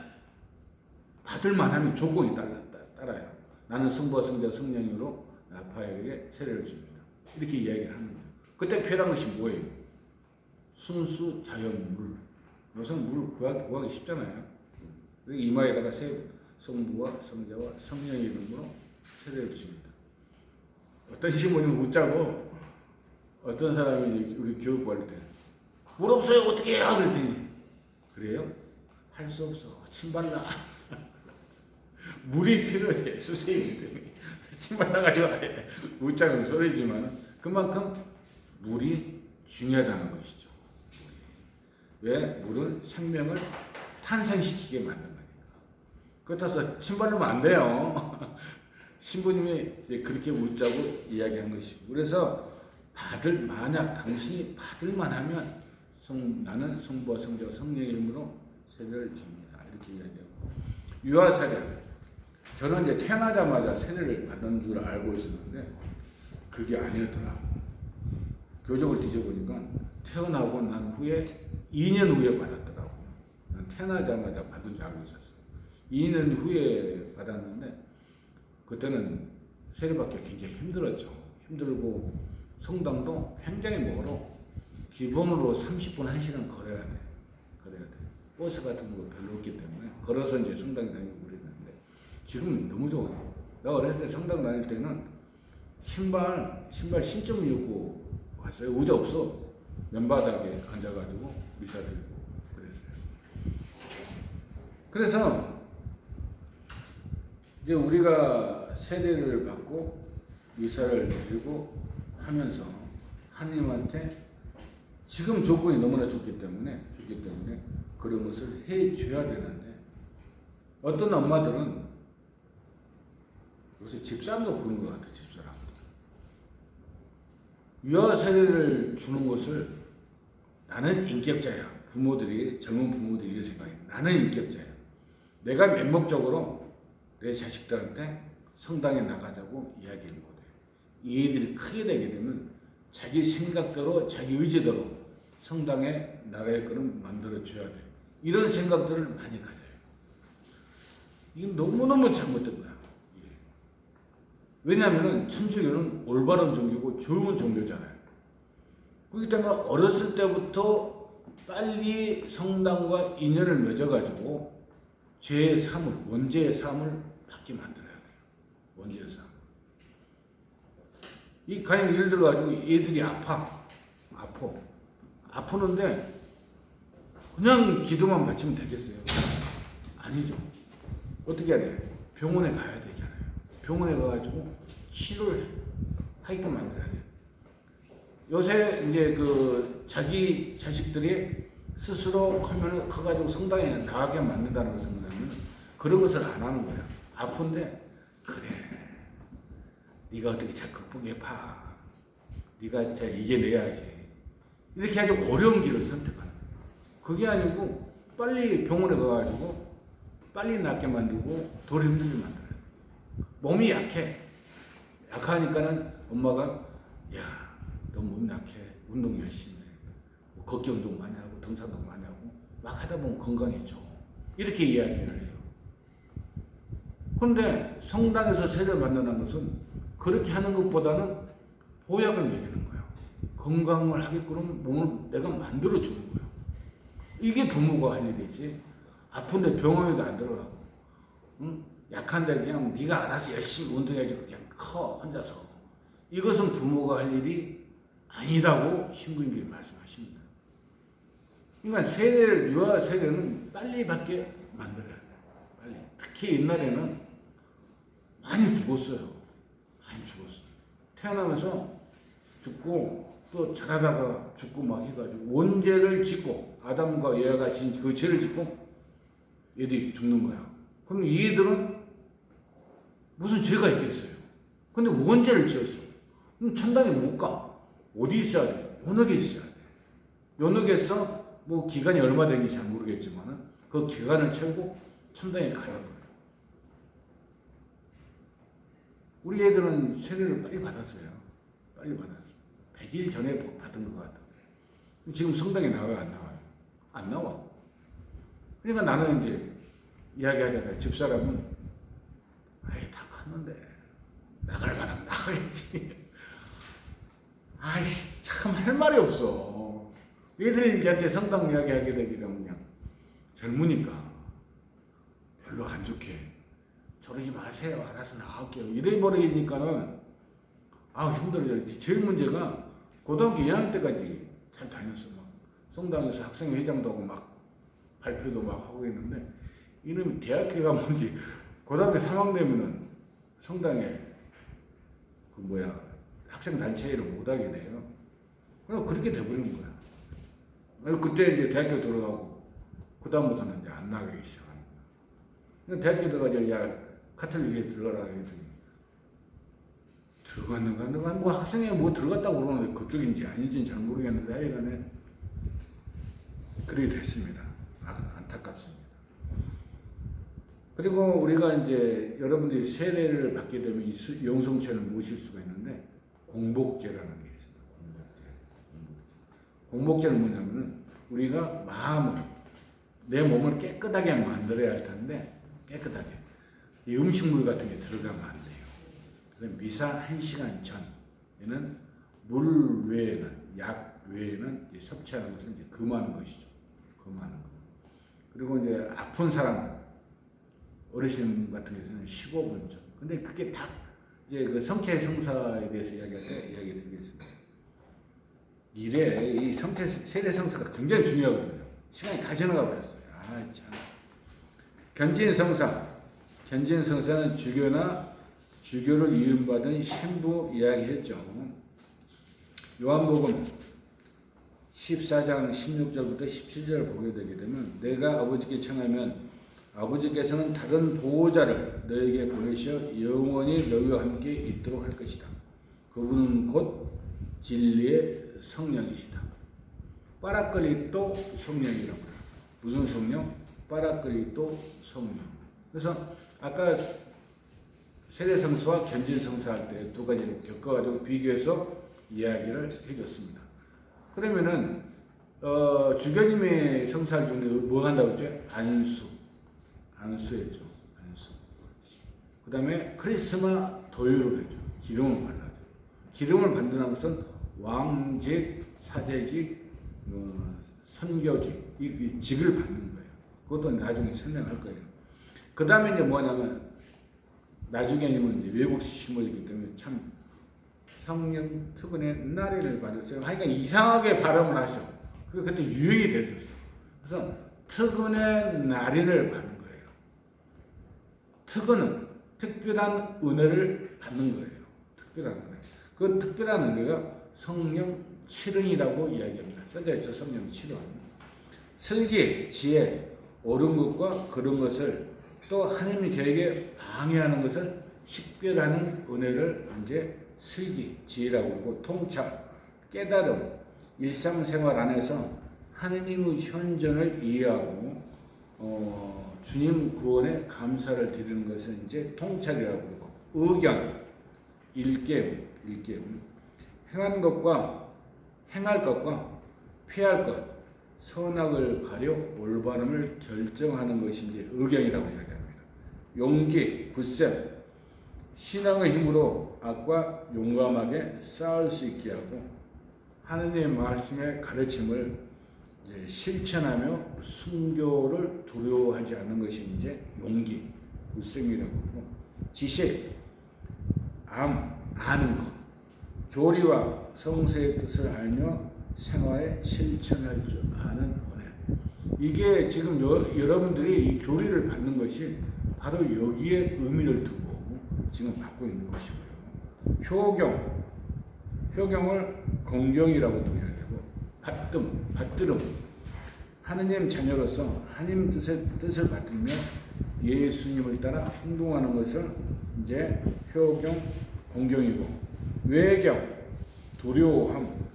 S1: 조건이 따라요. 나는 성부와 성자 성령으로 라파엘에게 세례를 줍니다. 이렇게 이야기를 하는 거예요. 그때 필요한 것이 뭐예요? 순수 자연 물. 요새는 물 구하기 쉽잖아요. 이마에다가 성부와 성자와 성령의 이름으로 세례를 줍니다. 어떤 신부님은 웃자고 어떤 사람이 우리 교육 받을 때 물 없어요 어떻게 해요? 그랬더니 그래요? 할 수 없어. 침 발라. 물이 필요해. 수세이기 때문에 침 발라가지고 웃자는 소리지만 그만큼 물이 중요하다는 것이죠. 왜? 물은 생명을 탄생시키게 만든 거니까. 그렇다고 침 바르면 안 돼요. 신부님이 그렇게 웃자고 이야기한 것이고. 그래서 만약 당신이 받을만 하면 나는 성부와 성자와 성령의 이름으로 세례를 줍니다. 이렇게 이야기하고. 유아세례. 저는 이제 태어나자마자 세례를 받는 줄 알고 있었는데 그게 아니었더라. 교적을 뒤져보니까 태어나고 난 후에 2년 후에 받았더라고요. 난 태어나자마자 받은 줄 알고 있었어요. 2년 후에 받았는데 그때는 세례받기가 굉장히 힘들었죠. 힘들고 성당도 굉장히 멀어. 기본으로 30분 1시간 걸어야 돼. 버스 같은 거 별로 없기 때문에 걸어서 이제 성당 다니고 그랬는데 지금은 너무 좋아요. 내가 어렸을 때 성당 다닐 때는 신발 신점을 입고 왔어요. 의자 없어. 맨바닥에 앉아가지고 미사 드리고 그랬어요. 그래서 이제 우리가 세례를 받고 미사를 드리고 하면서 하나님한테 지금 조건이 너무나 좋기 때문에 그런 것을 해줘야 되는데 어떤 엄마들은 요새 집사람도 그런 것 같아. 집사람 유아 세례를 주는 것을 나는 인격자야. 젊은 부모들이 이런 생각이 나는 인격자야. 내가 맹목적으로 내 자식들한테 성당에 나가자고 이야기를 못해. 이 애들이 크게 되게 되면 자기 생각대로 자기 의지대로 성당에 나가게끔 만들어줘야 돼. 이런 생각들을 많이 가져요. 이게 너무너무 잘못된 거야. 왜냐하면 천주교는 올바른 종교고 좋은 종교잖아요. 그렇기 때문에 어렸을 때부터 빨리 성당과 인연을 맺어가지고 원죄의 삶을 받게 만들어야 돼요. 원죄의 삶. 이 가령 예를 들어가지고 애들이 아프는데 그냥 기도만 바치면 되겠어요? 아니죠. 어떻게 해야 돼요? 병원에 가야 되잖아요. 병원에 가가지고 치료를 하게끔 만들어야 돼요. 요새 이제 자기 자식들이 스스로 커가지고 성당에 나가게 만든다는 것은 뭐냐면 그런 것을 안 하는 거야. 아픈데 그래. 네가 어떻게 잘 극복해봐. 네가 잘 이겨내야지. 이렇게 아주 어려운 길을 선택하는 거야. 그게 아니고 빨리 병원에 가가지고 빨리 낫게 만들고 덜 힘들게 만들어요. 몸이 약하니까는 엄마가 야, 너 몸 약해. 운동 열심히 해. 걷기 운동 많이 하고 등산도 많이 하고 막 하다 보면 건강해져. 이렇게 이야기를 해요. 그런데 성당에서 세례를 받는다는 것은 그렇게 하는 것보다는 보약을 먹이는 거예요. 건강을 하게끔 몸을 내가 만들어주는 거예요. 이게 부모가 할 일이지. 아픈데 병원에도 안 들어가고, 응? 약한데 그냥 네가 알아서 열심히 운동해야지 그냥 커 혼자서. 이것은 부모가 할 일이 아니라고 신부님들이 말씀하십니다. 그러니까 세례를 유아 세례는 빨리 받게 만들어야 돼요. 빨리. 특히 옛날에는 많이 죽었어요. 많이 죽었어요. 태어나면서 죽고 또 자라다가 죽고 막 해가지고 원죄를 짓고 아담과 예아가 진 그 죄를 짓고 얘들이 죽는 거야. 그럼 이 애들은 무슨 죄가 있겠어요? 근데 원죄를 지었어. 그럼 천당에 못 가. 어디 있어야 돼? 연옥에 있어야 돼. 연옥에서 뭐 기간이 얼마 되는지 잘 모르겠지만 그 기간을 채우고 천당에 가는 거예요. 우리 애들은 세례를 빨리 받았어요. 빨리 받았어요. 100일 전에 받은 것 같아요. 지금 성당에 나와요? 안 나와요? 안 나와. 그러니까 나는 이제 이야기하잖아요. 집사람은 아이 다 컸는데 나갈 만하면 나가겠지. 아이 참 할 말이 없어. 애들한테 성당 이야기하게 되게 되면 그냥 젊으니까 별로 안 좋게 저러지 마세요. 알아서 나갈게요. 이래 버리니까는 힘들어요. 제일 문제가 고등학교 2학년 때까지 잘 다녔어. 막 성당에서 학생회장도 하고 막 발표도 막 하고 있는데 이놈이 대학교 가면 이제 고등학교 3학년 되면은 성당에 학생 단체를 못 하게 돼요. 그냥 그렇게 돼버리는 거야. 그때 이제 대학교 들어가고 그 다음부터는 이제 안 나가기 시작하는 거야. 대학교 들어가서 야 카톨릭에 들어가라 했더니 들어갔는가 뭐 학생회 뭐 들어갔다고 그러는데 그쪽인지 아닌지는 잘 모르겠는데 하여간에 그렇게 됐습니다. 안타깝습니다. 그리고 우리가 이제 여러분들이 세례를 받게 되면 이 영성체를 모실 수가 있는데 공복제라는 게 있습니다. 공복제는 뭐냐면은 우리가 마음을 내 몸을 깨끗하게 만들어야 할 텐데 깨끗하게 이 음식물 같은 게 들어가면 안 돼요. 그래서 미사 1시간 전에는 물 외에는 약 외에는 섭취하는 것을 이제 금하는 것이죠. 금하는 거. 그리고 이제 아픈 사람 어르신 같은 경우는 15분 전. 근데 그게 다 이제 그 성체 성사에 대해서 이야기할 때 이야기 드리겠습니다. 이 성체 세례 성사가 굉장히 중요하거든요. 시간이 다 지나가 버렸어요. 참. 견진 성사는 주교를 이음받은 신부 이야기했죠. 요한복음 14장 16절부터 17절을 보게 되게 되면 내가 아버지께 청하면 아버지께서는 다른 보호자를 너에게 보내셔 영원히 너희와 함께 있도록 할 것이다. 그분은 곧 진리의 성령이시다. 파라클리토 성령이라고 해요. 무슨 성령? 파라클리토 성령. 그래서 아까 세례성사와 견진성사 할 때 두 가지 겪어가지고 비교해서 이야기를 해줬습니다. 그러면은 주교님의 성사를 중에 뭐 한다고 했죠? 안수했죠. 안수. 그 다음에 크리스마 도유를 했죠. 기름을 발라죠. 기름을 받는다는 것은 왕직, 사제직, 선교직 이 직을 받는 거예요. 그것도 나중에 설명할 거예요. 그 다음에 이제 뭐냐면 나중에는 이제 외국 시모이기 때문에 참 성령 특은의 나리를 받았어요. 하니까 이상하게 발음을 하셔. 그때 유행이 됐었어. 그래서 특은의 나리를 받는 거예요. 특은은 특별한 은혜를 받는 거예요. 특별한 은혜. 그 특별한 은혜가 성령 7은이라고 이야기합니다. 써져 있죠. 성령 7은. 슬기, 지혜, 옳은 것과 그런 것을 또 하나님의 계획에 방해하는 것을 식별하는 은혜를 이제 슬기, 지혜라고 하고 통찰, 깨달음, 일상생활 안에서 하나님의 현존을 이해하고 주님 구원에 감사를 드리는 것은 이제 통찰이라고 그러고, 의견, 일깨움, 행할 것과 피할 것, 선악을 가려 올바름을 결정하는 것이 이제 의견이라고 이야기합니다. 용기, 굳셈, 신앙의 힘으로 악과 용감하게 싸울 수 있게 하고 하느님의 말씀의 가르침을 이제 실천하며 순교를 두려워하지 않는 것이 이제 용기, 굳셈이라고 하고, 지식, 아는 것, 교리와 성서의 뜻을 알며 생활에 실천할 줄 아는 은혜. 이게 지금 여러분들이 이 교리를 받는 것이 바로 여기에 의미를 두고 지금 받고 있는 것이고요. 효경을 공경이라고도 이야기하고, 받들음, 하느님 자녀로서 하느님 뜻을 받들며 예수님을 따라 행동하는 것을 이제 효경, 공경이고, 외경, 두려워함,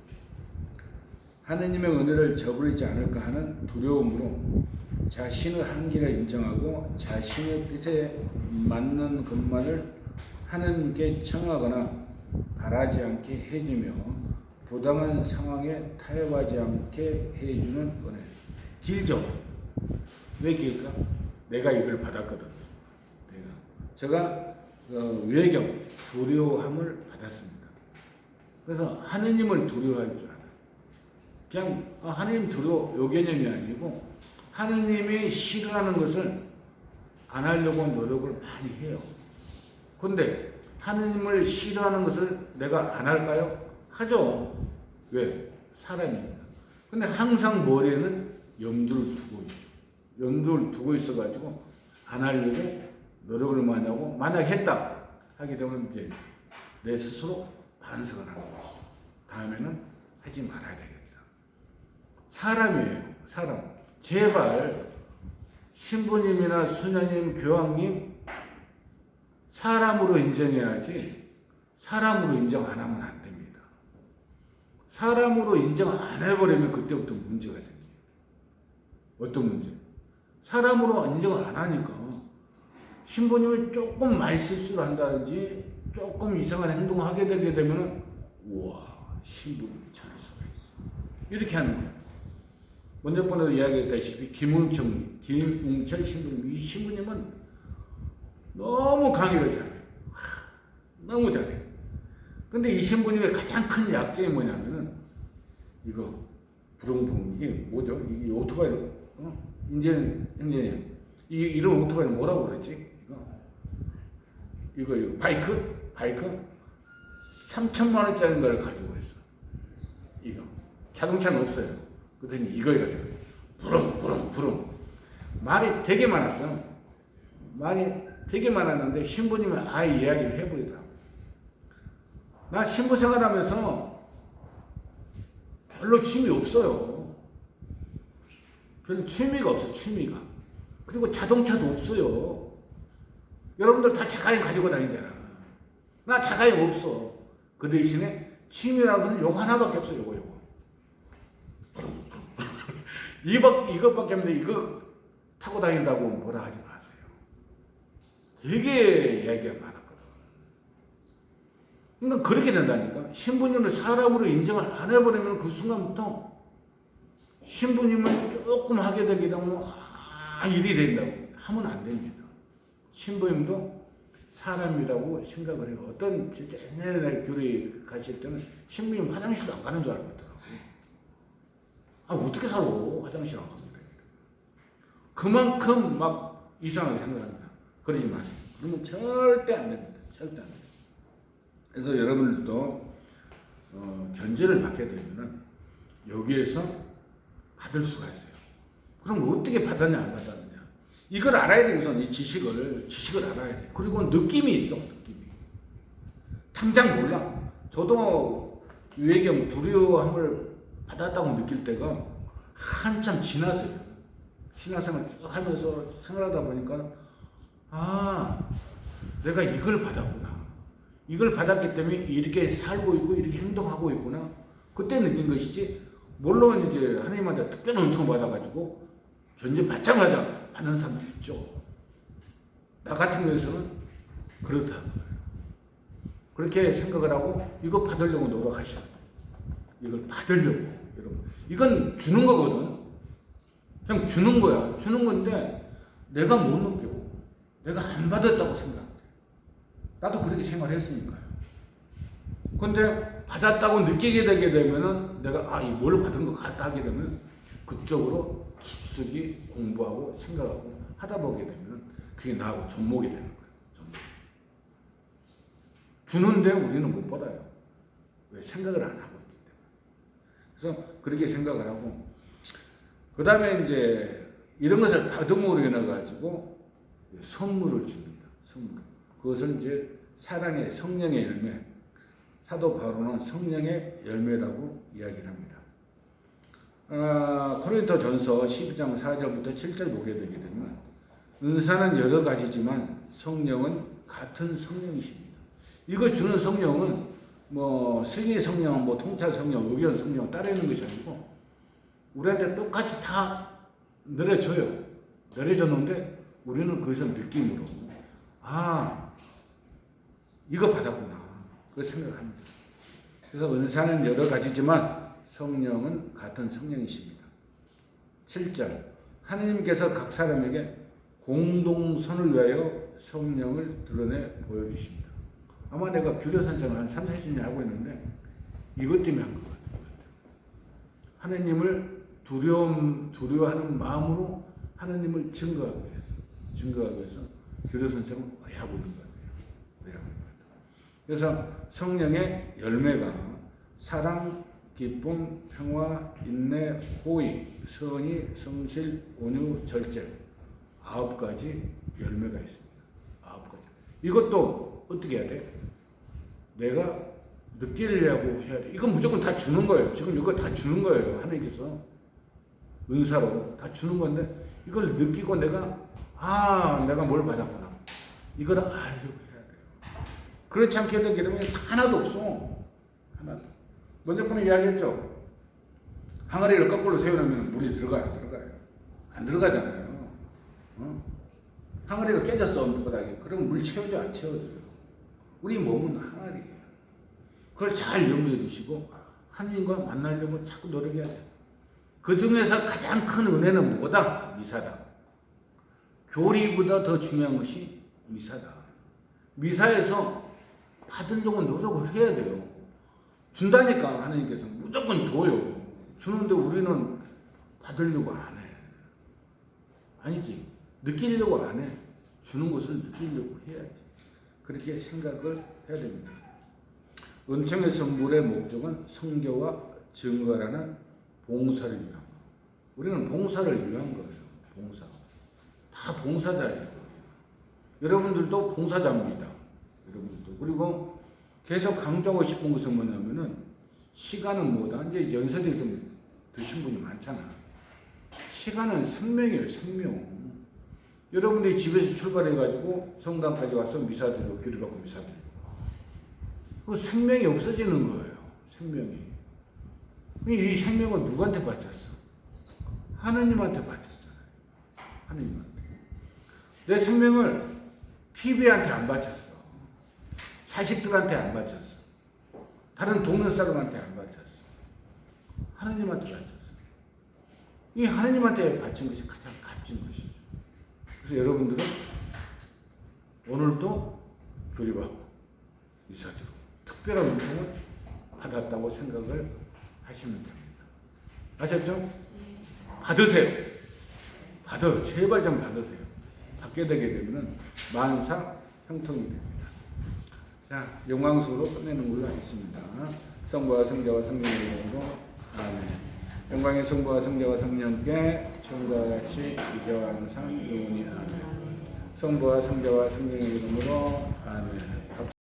S1: 하느님의 은혜를 저버리지 않을까 하는 두려움으로 자신의 한계를 인정하고 자신의 뜻에 맞는 것만을 하느님께 청하거나 바라지 않게 해주며 부당한 상황에 타협하지 않게 해주는 은혜. 길죠? 왜 길까? 내가 이걸 받았거든요. 제가 외경, 두려움을 받았습니다. 그래서 하느님을 두려워할 줄 알아요. 그냥 하느님 두려워 요 개념이 아니고 하느님이 싫어하는 것을 안 하려고 노력을 많이 해요. 근데 하느님을 싫어하는 것을 내가 안 할까요? 하죠. 왜? 사람입니다. 근데 항상 머리에는 염두를 두고 있죠. 염두를 두고 있어가지고 안 하려고 노력을 많이 하고, 만약 했다 하게 되면 이제 내 스스로 반성을 하는 것이죠. 다음에는 하지 말아야 되겠다. 사람이에요. 사람. 제발 신부님이나 수녀님, 교황님 사람으로 인정해야지 사람으로 인정 안 하면 안 됩니다. 사람으로 인정 안 해버리면 그때부터 문제가 생겨요. 어떤 문제? 사람으로 인정을 안 하니까 신부님이 조금 말실수를 한다든지 조금 이상한 행동을 하게 되게 되면은 우와, 신부님이 저럴 수가 있어. 이렇게 하는 거예요. 먼저 번에도 이야기했다시피 김웅철 신부님, 이 신부님은 너무 강의를 잘해요. 너무 잘해요. 근데 이 신부님의 가장 큰 약점이 뭐냐면은 이거 부릉부릉, 이게 뭐죠? 이게 오토바이로 이제는 형제님, 이런 오토바이는 뭐라고 그랬지? 이거 바이크 3천만 원짜리 걸 가지고 있어. 이거 자동차는 없어요. 그랬더니 이거 가지고 부릉부릉 말이 되게 많았어. 말이 되게 많았는데 신부님은 아예 이야기를 해버리더라고. 나 신부 생활하면서 별로 취미 없어요. 별로 취미가 없어, 취미가. 그리고 자동차도 없어요. 여러분들 다 자가용 가지고 다니잖아. 나 자가용 없어. 그 대신에 취미라고는 요거 하나밖에 없어, 요거. 이것밖에 없는데 이거 타고 다닌다고 뭐라 하지 마세요. 되게 이야기가 많았거든. 그러니까 그렇게 된다니까. 신부님을 사람으로 인정을 안 해버리면 그 순간부터 신부님을 조금 하게 되게 되면 일이 된다고 하면 안 됩니다. 신부님도 사람이라고 생각을 해요. 어떤 옛날에 교회 가실 때는 신부님 화장실도 안 가는 줄 알고 있더라고요. 어떻게 살아? 화장실 안 가면 됩니다. 그만큼 막 이상하게 생각합니다. 그러지 마세요. 그러면 절대 안 됩니다. 절대 안 됩니다. 그래서 여러분들도 견제를 받게 되면 여기에서 받을 수가 있어요. 그럼 어떻게 받았냐 안 받았느냐. 이걸 알아야 돼. 우선 이 지식을 알아야 돼. 그리고 느낌이 있어. 느낌이. 당장 몰라. 저도 유해경 두려움을 받았다고 느낄 때가 한참 지나서요. 신앙생활 쭉 하면서 생활하다 보니까 내가 이걸 받았구나. 이걸 받았기 때문에 이렇게 살고 있고 이렇게 행동하고 있구나. 그때 느낀 것이지. 물론 이제 하나님한테 특별한 은총을 받아가지고 견제 받자마자 받는 사람도 있죠. 나 같은 경우에서는 그렇다는 거예요. 그렇게 생각을 하고 이거 받으려고 노력하셔야 돼요. 이걸 받으려고. 여러분, 이건 주는 거거든. 그냥 주는 거야. 주는 건데 내가 못 느끼고 내가 안 받았다고 생각해. 나도 그렇게 생활했으니까요. 근데 받았다고 느끼게 되게 되면은 내가 이 뭘 받은 것 같다 하게 되면 그쪽으로 깊숙이 공부하고 생각하고 하다 보게 되면 그게 나하고 접목이 되는 거예요. 접목. 주는데 우리는 못 받아요. 왜? 생각을 안 하고 있기 때문에. 그래서 그렇게 생각을 하고 그 다음에 이제 이런 것을 받음으로 인해 가지고 선물을 줍니다. 선물. 그것을 이제 사랑의 성령의 열매. 사도 바울은 성령의 열매라고 이야기를 합니다. 고린도전서 12장 4절부터 7절 보게 되게 되면 은사는 여러 가지지만 성령은 같은 성령이십니다. 이거 주는 성령은 뭐 슬기 성령, 뭐 통찰 성령, 의견 성령 따르는 것이 아니고 우리한테 똑같이 다 내려줘요. 내려줬는데 우리는 거기서 느낌으로 이거 받았구나. 그 생각합니다. 그래서 은사는 여러 가지지만 성령은 같은 성령이십니다. 7절 하나님께서 각 사람에게 공동선을 위하여 성령을 드러내 보여주십니다. 아마 내가 교회 선생을 한 3, 40년 하고 있는데 이것 때문에 한 것 같아요. 하나님을 두려워하는 마음으로 하나님을 증거하기 위해서 교회 선생을 하고 있는 것 같아요. 그래서 성령의 열매가 사랑, 기쁨, 평화, 인내, 호의, 선의, 성실, 온유, 절제 9가지 열매가 있습니다. 9가지. 이것도 어떻게 해야 돼? 내가 느끼려고 해야 돼. 이건 무조건 다 주는 거예요. 지금 이거 다 주는 거예요. 하나님께서 은사로 다 주는 건데 이걸 느끼고 내가 뭘 받았구나. 이걸 알려고 해야 돼요. 그렇지 않게 되게 되면 하나도 없어. 하나도. 먼저 분이 이야기했죠. 항아리를 거꾸로 세우려면 물이 들어가요? 안 들어가요? 안 들어가잖아요. 항아리가 깨졌어, 바닥에. 그럼 물 채워져, 안 채워져요? 우리 몸은 항아리예요. 그걸 잘 염두에 두시고 하나님과 만나려고 자꾸 노력해야 돼요. 그 중에서 가장 큰 은혜는 뭐다? 미사다. 교리보다 더 중요한 것이 미사다. 미사에서 받으려고 노력을 해야 돼요. 준다니까 하나님께서 무조건 줘요. 주는데 우리는 받으려고 안 해. 아니지. 느끼려고 안 해. 주는 것을 느끼려고 해야지. 그렇게 생각을 해야 됩니다. 은총의 선물의 목적은 성교와 증거라는 봉사를 위한 거. 우리는 봉사를 위한 거예요. 봉사. 다 봉사자예요. 여러분들도 봉사자입니다. 여러분도. 그리고 계속 강조하고 싶은 것은 뭐냐면은 시간은 뭐다. 이제 연세들이 좀 드신 분이 많잖아. 시간은 생명이에요. 생명. 여러분들이 집에서 출발해가지고 성당까지 와서 미사 드리고 기도받고 미사 드리고 그 생명이 없어지는 거예요. 생명이. 이 생명은 누구한테 바쳤어? 하느님한테 바쳤잖아요. 하느님한테. 내 생명을 TV한테 안 바쳤어. 자식들한테 안 바쳤어. 다른 동네 사람한테 안 바쳤어. 하느님한테 바쳤어. 이 하느님한테 바친 것이 가장 값진 것이죠. 그래서 여러분들은 오늘도 교리받고 미사드리고 특별한 은총을 받았다고 생각을 하시면 됩니다. 아셨죠? 받으세요. 받아요. 제발 좀 받으세요. 받게 되게 되면 만사 형통이 됩니다. 자, 영광스러로 끝내는 걸로 하겠습니다. 성부와 성자와 성령의 이름으로 아멘. 영광의 성부와 성자와 성령께 처음과 같이 이제와 항상 영원히 아멘. 성부와 성자와 성령의 이름으로 아멘.